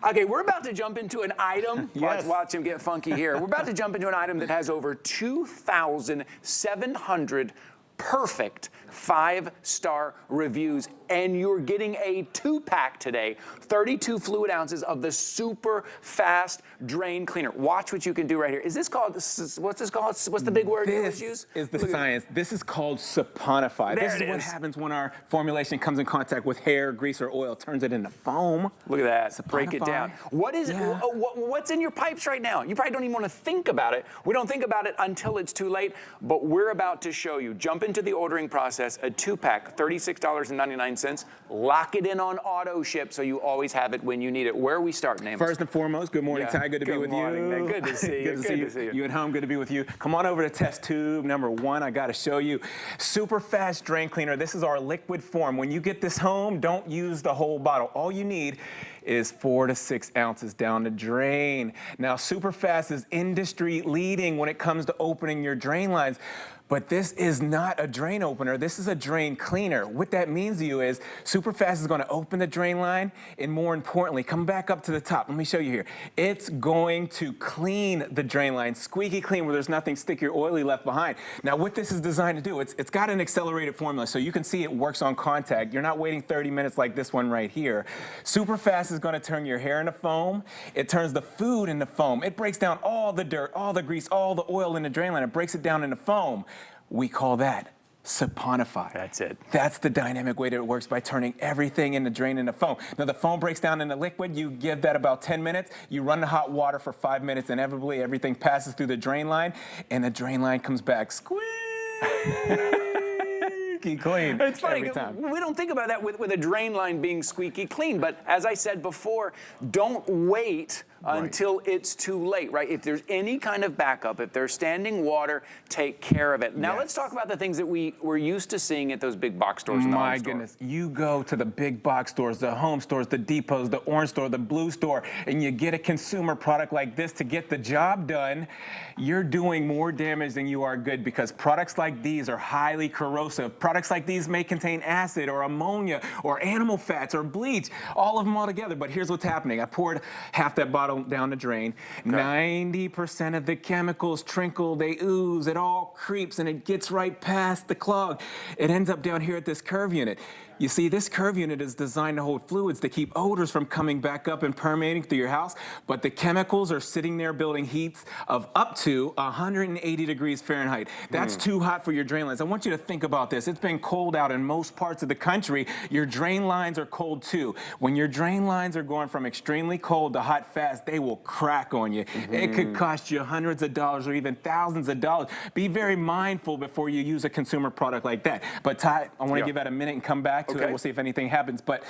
Okay, we're about to jump into an item. Yes. Watch him get funky here. We're about to jump into an item that has over 2,700 perfect 5-star reviews, and you're getting a 2-pack today, 32 fluid ounces of the SuperFast drain cleaner. Watch what you can do right here. Is this called, what's this called? What's the big word you always use? This is the science. This is called saponify. This is what happens when our formulation comes in contact with hair, grease, or oil, turns it into foam. Look at that. Saponify. Break it down. What is what's in your pipes right now? You probably don't even want to think about it. We don't think about it until it's too late, but we're about to show you. Jump into the ordering process, a 2-pack, $36.99. Lock it in on auto ship so you always have it when you need it. Where are we starting, Amos? First and foremost, good morning, Ty. Good to be with you. Man. Good to see you. Good to see you. You at home, good to be with you. Come on over to test tube number 1. I got to show you. SuperFast drain cleaner. This is our liquid form. When you get this home, don't use the whole bottle. All you need is 4 to 6 ounces down the drain. Now, SuperFast is industry leading when it comes to opening your drain lines. But this is not a drain opener. This is a drain cleaner. What that means to you is SuperFast is going to open the drain line, and more importantly, come back up to the top. Let me show you here. It's going to clean the drain line, squeaky clean, where there's nothing sticky or oily left behind. Now, what this is designed to do, it's got an accelerated formula, so you can see it works on contact. You're not waiting 30 minutes like this one right here. SuperFast is going to turn your hair into foam. It turns the food into foam. It breaks down all the dirt, all the grease, all the oil in the drain line. It breaks it down into foam. We call that saponify. That's it. That's the dynamic way that it works, by turning everything in the drain into foam. Now, the foam breaks down into liquid. You give that about 10 minutes. You run the hot water for 5 minutes, and inevitably everything passes through the drain line, and the drain line comes back squeaky clean. It's funny, every time. We don't think about that with a drain line being squeaky clean, but as I said before, don't wait until it's too late, right? If there's any kind of backup, if there's standing water, take care of it. Now let's talk about the things that we're used to seeing at those big box stores. My goodness, you go to the big box stores, the home stores, the depots, the orange store, the blue store, and you get a consumer product like this to get the job done, you're doing more damage than you are good, because products like these are highly corrosive. Products like these may contain acid or ammonia or animal fats or bleach, all of them all together. But here's what's happening. I poured half that bottle down the drain. 90% of the chemicals trickle, they ooze, it all creeps, and it gets right past the clog. It ends up down here at this curve unit. You see, this curve unit is designed to hold fluids to keep odors from coming back up and permeating through your house, but the chemicals are sitting there building heats of up to 180 degrees Fahrenheit. That's too hot for your drain lines. I want you to think about this. It's been cold out in most parts of the country. Your drain lines are cold too. When your drain lines are going from extremely cold to hot fast, they will crack on you. It could cost you hundreds of dollars or even thousands of dollars. Be very mindful before you use a consumer product like that. But Ty, I want to give that a minute and come back to it. We'll see if anything happens. But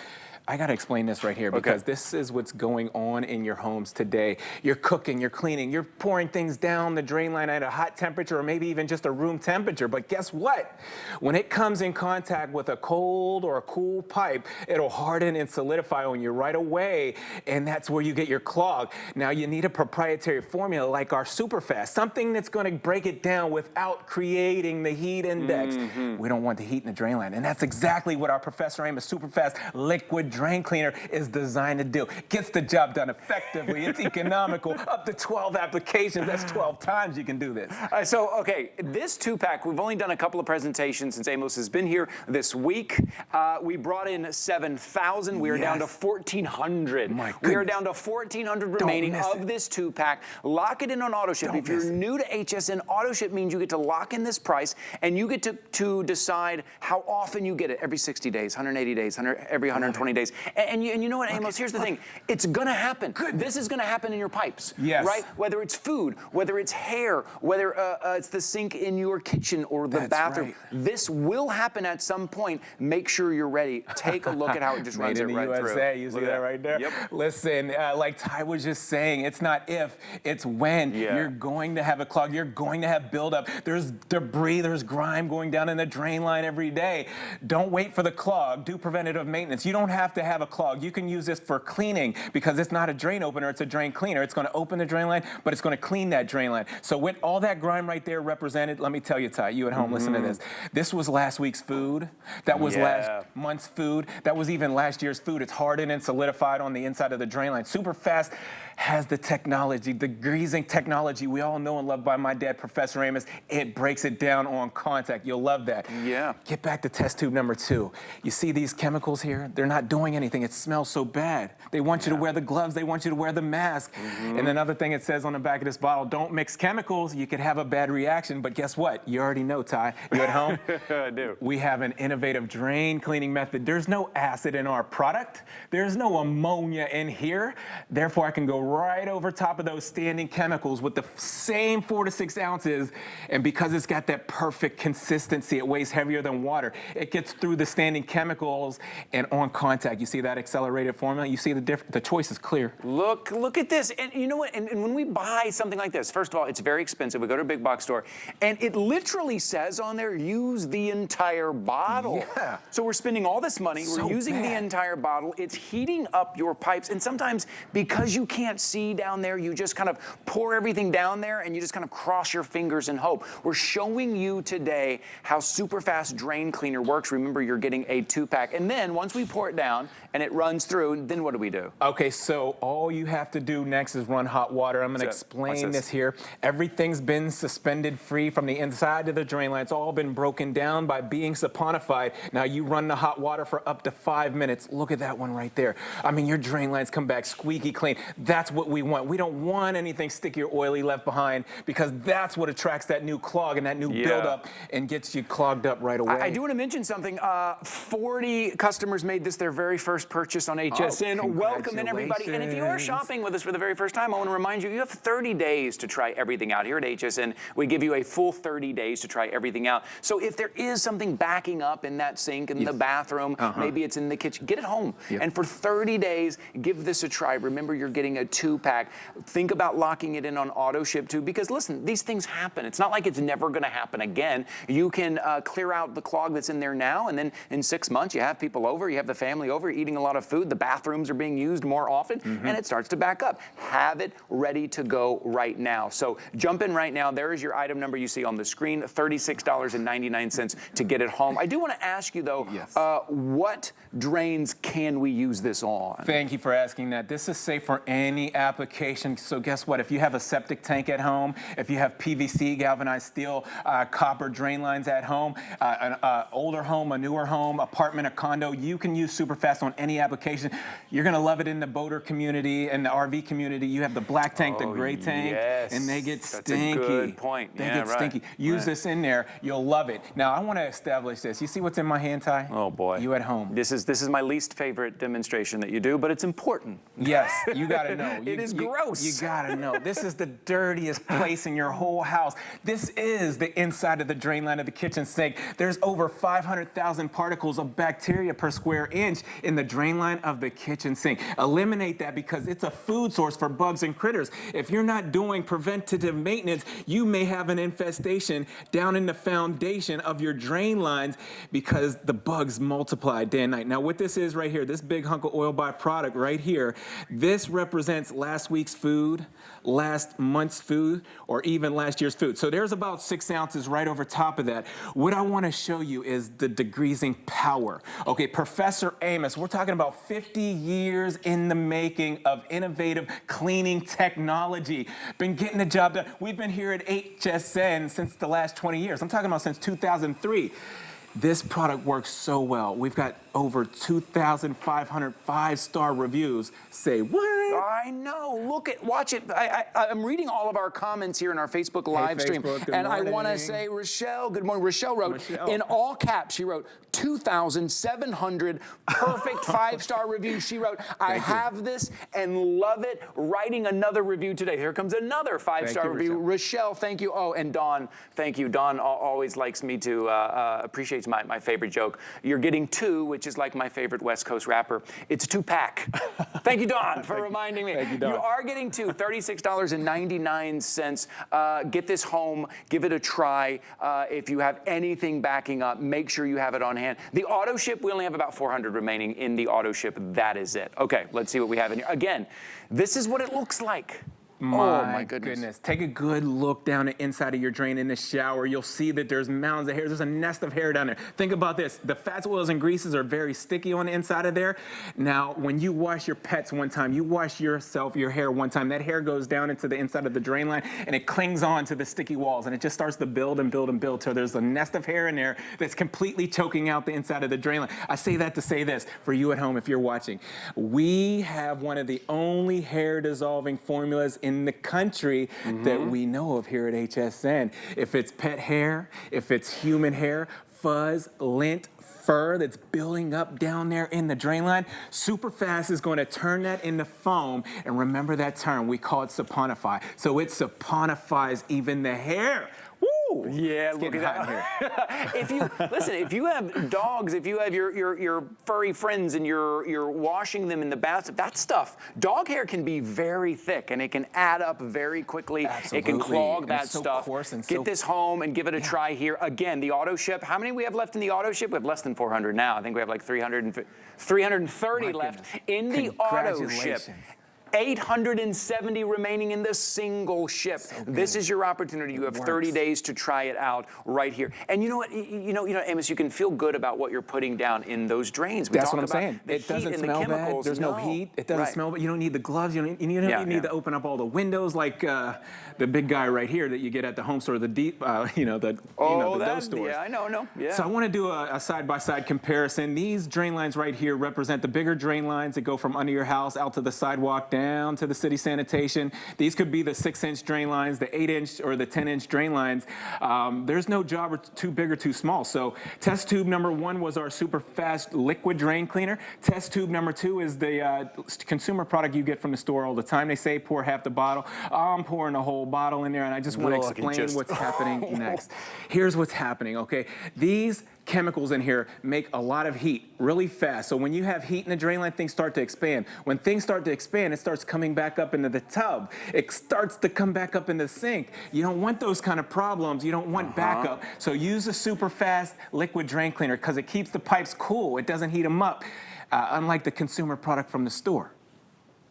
I got to explain this right here, because this is what's going on in your homes today. You're cooking, you're cleaning, you're pouring things down the drain line at a hot temperature or maybe even just a room temperature. But guess what? When it comes in contact with a cold or a cool pipe, it'll harden and solidify on you right away, and that's where you get your clog. Now, you need a proprietary formula like our SuperFast, something that's going to break it down without creating the heat index. We don't want the heat in the drain line, and that's exactly what our Professor Amos SuperFast liquid drain cleaner is designed to do. Gets the job done effectively. It's economical. Up to 12 applications. That's 12 times you can do this. Okay, this 2-pack, we've only done a couple of presentations since Amos has been here this week. We brought in 7,000. We are down to 1,400. We are down to 1,400 remaining of this 2-pack. Lock it in on auto ship. If you're new to HSN, auto ship means you get to lock in this price, and you get to decide how often you get it. Every 60 days, 180 days, every 120 days. And you know what, Amos, here's the thing. It's going to happen. This is going to happen in your pipes, right? Whether it's food, whether it's hair, whether it's the sink in your kitchen or the bathroom. This will happen at some point. Make sure you're ready. Take a look at how it just runs it right through. USA, you see that right there? Listen, like Ty was just saying, it's not if, it's when. You're going to have a clog. You're going to have buildup. There's debris, there's grime going down in the drain line every day. Don't wait for the clog. Do preventative maintenance. You don't have to have a clog. You can use this for cleaning because it's not a drain opener, it's a drain cleaner. It's going to open the drain line, but it's going to clean that drain line. So with all that grime right there represented, let me tell you, Ty, you at home, listen to this. This was last week's food. That was last month's food. That was even last year's food. It's hardened and solidified on the inside of the drain line. SuperFast has the technology, the greasing technology we all know and love by my dad, Professor Amos. It breaks it down on contact. You'll love that. Yeah. Get back to test tube number 2. You see these chemicals here? They're not doing anything. It smells so bad. They want you to wear the gloves. They want you to wear the mask. And another thing it says on the back of this bottle, don't mix chemicals. You could have a bad reaction, but guess what? You already know, Ty. You at home? I do. We have an innovative drain cleaning method. There's no acid in our product. There's no ammonia in here. Therefore, I can go right over top of those standing chemicals with the same 4 to 6 ounces. And because it's got that perfect consistency, it weighs heavier than water. It gets through the standing chemicals and on contact. You see that accelerated formula? You see the choice is clear. Look at this. And you know what? And when we buy something like this, first of all, it's very expensive. We go to a big box store, and it literally says on there, use the entire bottle. Yeah. So we're spending all this money. We're using the entire bottle. It's heating up your pipes. And sometimes because you can't see down there, you just kind of pour everything down there and you just kind of cross your fingers and hope. We're showing you today how SuperFast Drain Cleaner works. Remember, you're getting a 2-pack. And then once we pour it down and it runs through, then what do we do? Okay, so all you have to do next is run hot water. I'm going to explain this here. Everything's been suspended free from the inside of the drain line. It's all been broken down by being saponified. Now you run the hot water for up to 5 minutes. Look at that one right there. I mean, your drain lines come back squeaky clean. That's what we want. We don't want anything sticky or oily left behind because that's what attracts that new clog and that new buildup and gets you clogged up right away. I do want to mention something. 40 customers made this their very first purchase on HSN. Welcome in, everybody. And if you are shopping with us for the very first time, I want to remind you, you have 30 days to try everything out. Here at HSN, we give you a full 30 days to try everything out. So if there is something backing up in that sink in the bathroom, maybe it's in the kitchen, get it home. And for 30 days, give this a try. Remember, you're getting a 2-pack. Think about locking it in on auto ship too, because listen, these things happen. It's not like it's never going to happen again. You can clear out the clog that's in there now, and then in 6 months, you have people over, you have the family over, eating a lot of food, the bathrooms are being used more often, and it starts to back up. Have it ready to go right now. So jump in right now. There is your item number you see on the screen, $36.99 to get it home. I do want to ask you, though, what drains can we use this on? Thank you for asking that. This is safe for any application. So guess what? If you have a septic tank at home, if you have PVC, galvanized steel, copper drain lines at home, an older home, a newer home, apartment, a condo, you can use SuperFast on any application. You're going to love it in the boater community and the RV community. You have the black tank, the gray tank, and they get stinky. That's a good point. They get stinky. Use this in there. You'll love it. Now, I want to establish this. You see what's in my hand, Ty? Oh, boy. You at home. This is my least favorite demonstration that you do, but it's important. Yes, you got to know. It is gross. You got to know. This is the dirtiest place in your whole house. This is the inside of the drain line of the kitchen sink. There's over 500,000 particles of bacteria per square inch in the drain line of the kitchen sink. Eliminate that because it's a food source for bugs and critters. If you're not doing preventative maintenance, you may have an infestation down in the foundation of your drain lines because the bugs multiply day and night. Now, what this is right here, this big hunk of oil byproduct right here, this represents last week's food, last month's food, or even last year's food. So there's about 6 ounces right over top of that. What I want to show you is the degreasing power. Okay, Professor Amos, we're talking about 50 years in the making of innovative cleaning technology. Been getting the job done. We've been here at HSN since the last 20 years. I'm talking about since 2003. This product works so well. We've got over 2,500 5-star reviews. Say what? I know. Look at, watch it. I'm reading all of our comments here in our Facebook live stream. And I want to say, Rochelle, good morning. Rochelle wrote, in all caps, she wrote, 2,700 perfect 5-star reviews. She wrote, I have this and love it. Writing another review today. Here comes another 5-star review. Rochelle, thank you. Oh, and Dawn, thank you. Dawn always likes me to, appreciates my favorite joke. You're getting 2, which which is like my favorite West Coast rapper. It's a 2-pack. Thank you, Don, for reminding me. Thank you, Don. You are getting two, $36.99. Get this home, give it a try. If you have anything backing up, make sure you have it on hand. The auto ship, we only have about 400 remaining in the auto ship. That is it. Okay, let's see what we have in here. Again, this is what it looks like. My goodness. Take a good look down the inside of your drain in the shower. You'll see that there's mounds of hair. There's a nest of hair down there. Think about this. The fats, oils, and greases are very sticky on the inside of there. Now, when you wash your pets one time, you wash yourself, your hair one time, that hair goes down into the inside of the drain line and it clings on to the sticky walls and it just starts to build and build and build till there's a nest of hair in there that's completely choking out the inside of the drain line. I say that to say this for you at home if you're watching. We have one of the only hair dissolving formulas in the country that we know of here at HSN. If it's pet hair, if it's human hair, fuzz, lint, fur that's building up down there in the drain line, SuperFast is going to turn that into foam. And remember that term, we call it saponify. So it saponifies even the hair. Woo! Yeah, look at that. If you listen, if you have dogs, if you have your furry friends and you're washing them in the bathtub, that stuff, dog hair can be very thick and it can add up very quickly. Absolutely. It can clog that so stuff. Coarse and Get this home and give it a try here. Again, the auto ship. How many we have left in the auto ship? We have less than 400 now. I think we have like 330 left in the auto ship. 870 remaining in the single ship. This is your opportunity. You have 30 days to try it out right here. And you know what? You know, Amos, you can feel good about what you're putting down in those drains. That's what I'm saying. It doesn't smell bad. There's no heat. It doesn't smell bad. You don't need the gloves. You don't need to open up all the windows like the big guy right here that you get at the home store, the deep, those stores. Yeah, I know. Yeah. So I want to do a side-by-side comparison. These drain lines right here represent the bigger drain lines that go from under your house out to the sidewalk, down to the city sanitation. These could be the 6-inch drain lines, the 8-inch or the 10-inch drain lines. There's no job too big or too small. So test tube number 1 was our SuperFast liquid drain cleaner. Test tube number 2 is the consumer product you get from the store all the time. They say pour half the bottle. I'm pouring a whole bottle in there, and I just want to explain what's happening next. Here's what's happening, okay? These chemicals in here make a lot of heat really fast. So when you have heat in the drain line, things start to expand. When things start to expand, it starts coming back up into the tub. It starts to come back up in the sink. You don't want those kind of problems. You don't want backup. So use a SuperFast liquid drain cleaner because it keeps the pipes cool. It doesn't heat them up, unlike the consumer product from the store.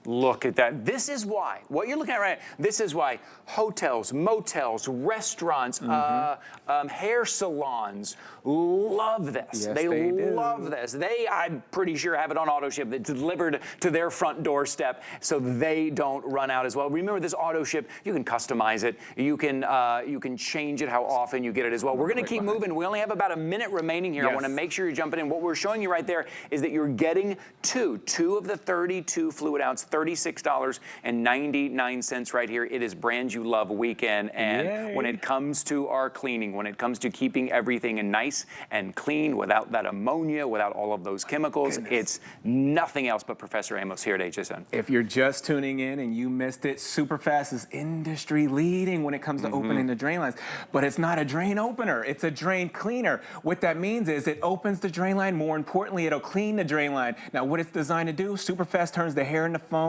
Look at that. This is why, what you're looking at right now, this is why hotels, motels, restaurants, hair salons love this. Yes, they love this. They, I'm pretty sure, have it on auto ship. It's delivered to their front doorstep so they don't run out as well. Remember, this auto ship, you can customize it. You can change it how often you get it as well. We're going to keep moving. We only have about a minute remaining here. I want to make sure you're jumping in. What we're showing you right there is that you're getting two of the 32 fluid ounce, $36.99 right here. It is Brands You Love Weekend. And when it comes to our cleaning, when it comes to keeping everything nice and clean without that ammonia, without all of those chemicals, it's nothing else but Professor Amos here at HSN. If you're just tuning in and you missed it, SuperFast is industry leading when it comes to opening the drain lines. But it's not a drain opener, it's a drain cleaner. What that means is it opens the drain line. More importantly, it'll clean the drain line. Now, what it's designed to do, SuperFast turns the hair into foam.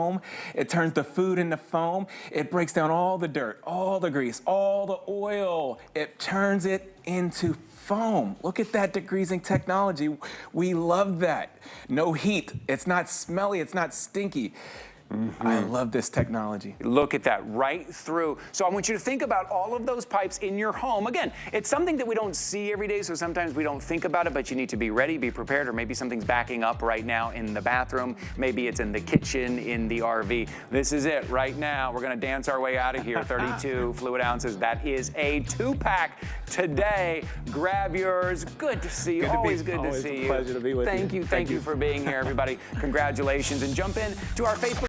It turns the food into foam. It breaks down all the dirt, all the grease, all the oil. It turns it into foam. Look at that degreasing technology. We love that. No heat. It's not smelly. It's not stinky. I love this technology. Look at that, right through. So I want you to think about all of those pipes in your home. Again, it's something that we don't see every day, so sometimes we don't think about it, but you need to be ready, be prepared, or maybe something's backing up right now in the bathroom. Maybe it's in the kitchen, in the RV. This is it right now. We're gonna dance our way out of here. 32 fluid ounces. That is a 2-pack today. Grab yours. Good to see you. Always good to see you. Pleasure to be with you. Thank you for being here, everybody. Congratulations. And jump in to our Facebook